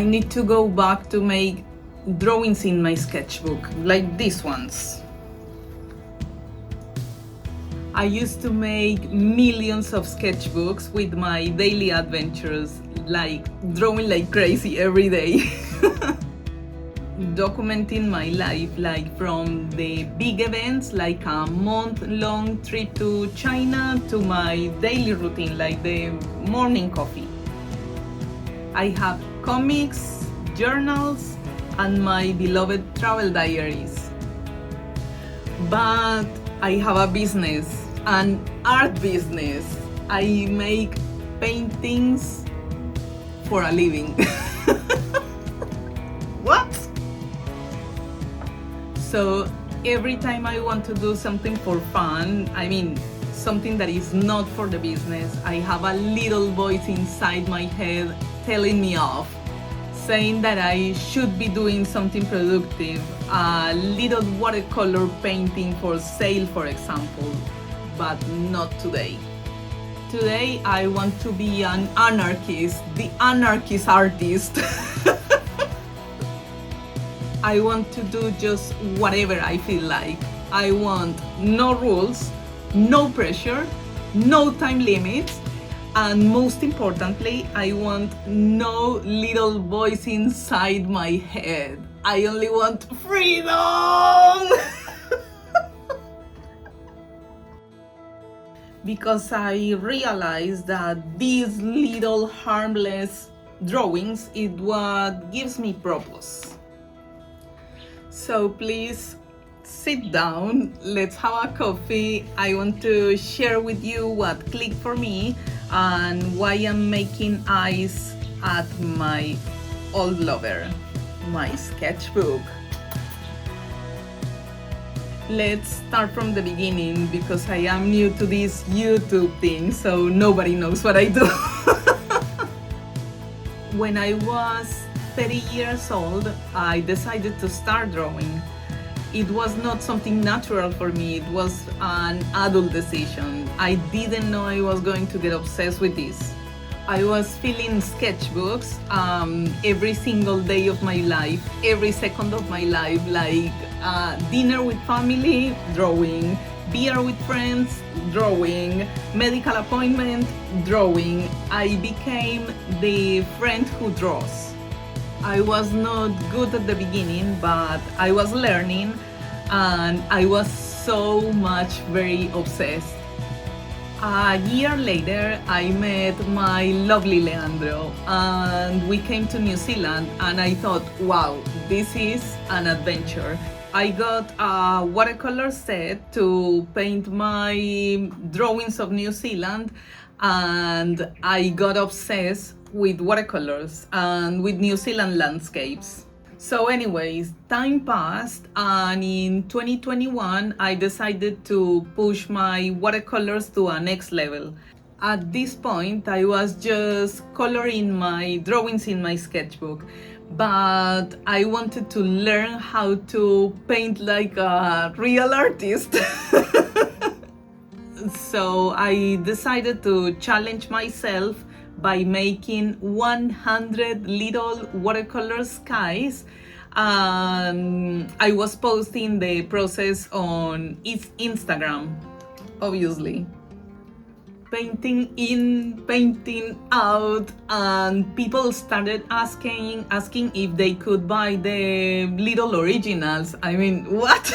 I need to go back to make drawings in my sketchbook, like these ones. I used to make millions of sketchbooks with my daily adventures, like drawing like crazy every day. Documenting my life, like from the big events like a month-long trip to China to my daily routine like the morning coffee. I have comics, journals, and my beloved travel diaries. But I have a business, an art business. I make paintings for a living. What? So every time I want to do something for fun, something that is not for the business, I have a little voice inside my head telling me off, saying that I should be doing something productive, a little watercolor painting for sale, for example, but not today. Today I want to be an anarchist, the anarchist artist. I want to do just whatever I feel like. I want no rules, no pressure, no time limits, and most importantly, I want no little voice inside my head. I only want freedom! Because I realized that these little harmless drawings is what gives me purpose. So please sit down, let's have a coffee. I want to share with you what clicked for me and why I'm making eyes at my old lover, my sketchbook. Let's start from the beginning because I am new to this YouTube thing, so nobody knows what I do. When I was 30 years old, I decided to start drawing. It was not something natural for me, it was an adult decision. I didn't know I was going to get obsessed with this. I was filling sketchbooks every single day of my life, every second of my life, like dinner with family, drawing, beer with friends, drawing, medical appointment, drawing. I became the friend who draws. I was not good at the beginning, but I was learning and I was so much very obsessed. A year later, I met my lovely Leandro and we came to New Zealand and I thought, wow, this is an adventure. I got a watercolor set to paint my drawings of New Zealand and I got obsessed with watercolors and with New Zealand landscapes. So anyways, time passed and in 2021 I decided to push my watercolors to a next level. At this point I was just coloring my drawings in my sketchbook, but I wanted to learn how to paint like a real artist. So I decided to challenge myself by making 100 little watercolor skies. I was posting the process on Instagram, obviously. Painting in, painting out, and people started asking if they could buy the little originals. What?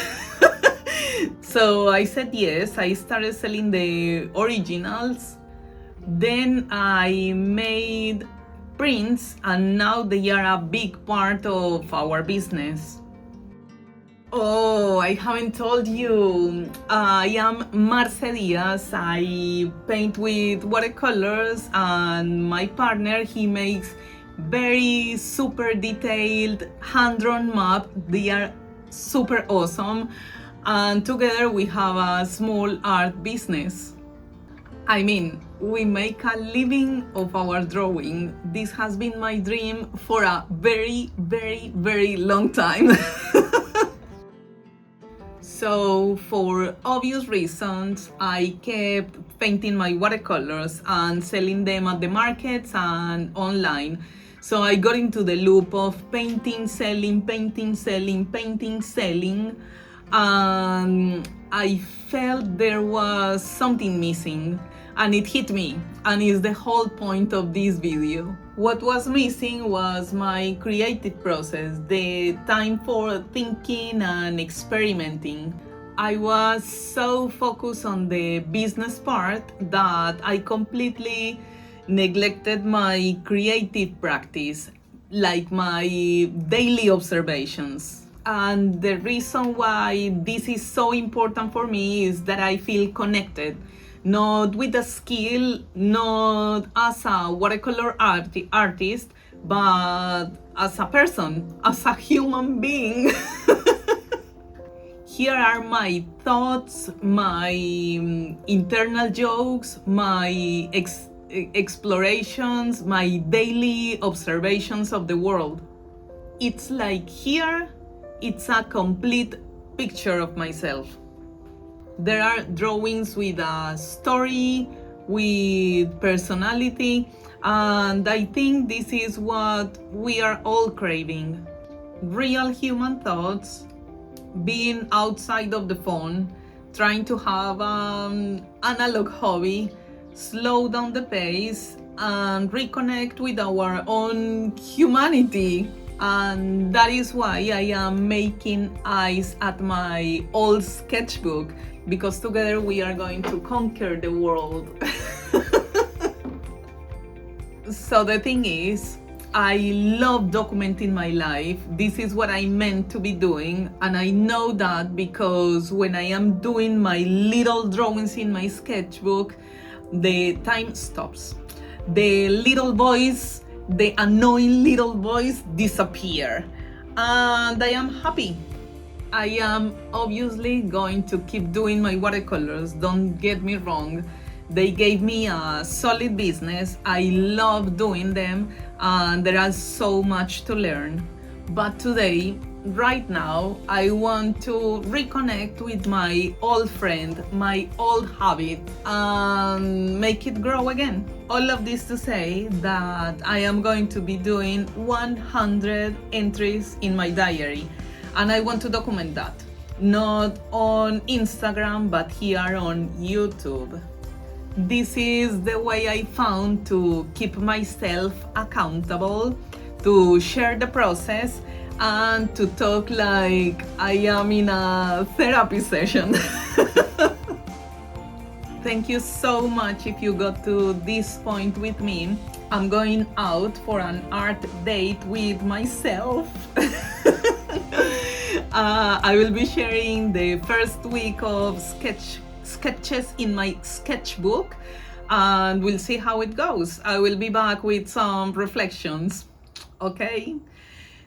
So I said yes, I started selling the originals. Then I made prints and now they are a big part of our business. Oh, I haven't told you. I am Marce Diaz. I paint with watercolors and my partner, he makes very super detailed hand-drawn map. They are super awesome. And together we have a small art business. We make a living of our drawing. This has been my dream for a very, very, very long time. So for obvious reasons, I kept painting my watercolors and selling them at the markets and online. So I got into the loop of painting, selling, painting, selling, painting, selling. And I felt there was something missing, and it hit me, and it's the whole point of this video. What was missing was my creative process, the time for thinking and experimenting. I was so focused on the business part that I completely neglected my creative practice, like my daily observations. And the reason why this is so important for me is that I feel connected, not with a skill, not as a watercolor artist, but as a person, as a human being. Here are my thoughts, my internal jokes, my explorations, my daily observations of the world. It's like here, it's a complete picture of myself. There are drawings with a story, with personality, and I think this is what we are all craving. Real human thoughts, being outside of the phone, trying to have an analog hobby, slow down the pace, and reconnect with our own humanity. And that is why I am making eyes at my old sketchbook, because together we are going to conquer the world. So the thing is, I love documenting my life. This is what I meant to be doing, and I know that because when I am doing my little drawings in my sketchbook, the time stops. The little voice, the annoying little voice disappear, and I am happy. I am obviously going to keep doing my watercolors, don't get me wrong. They gave me a solid business. I love doing them, and there is so much to learn. But today, right now, I want to reconnect with my old friend, my old habit, and make it grow again. All of this to say that I am going to be doing 100 entries in my diary, and I want to document that. Not on Instagram, but here on YouTube. This is the way I found to keep myself accountable, to share the process, and to talk like I am in a therapy session. Thank you so much if you got to this point with me. I'm going out for an art date with myself. I will be sharing the first week of sketches in my sketchbook, and we'll see how it goes. I will be back with some reflections. Okay,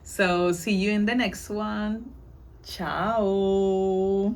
so see you in the next one. Ciao.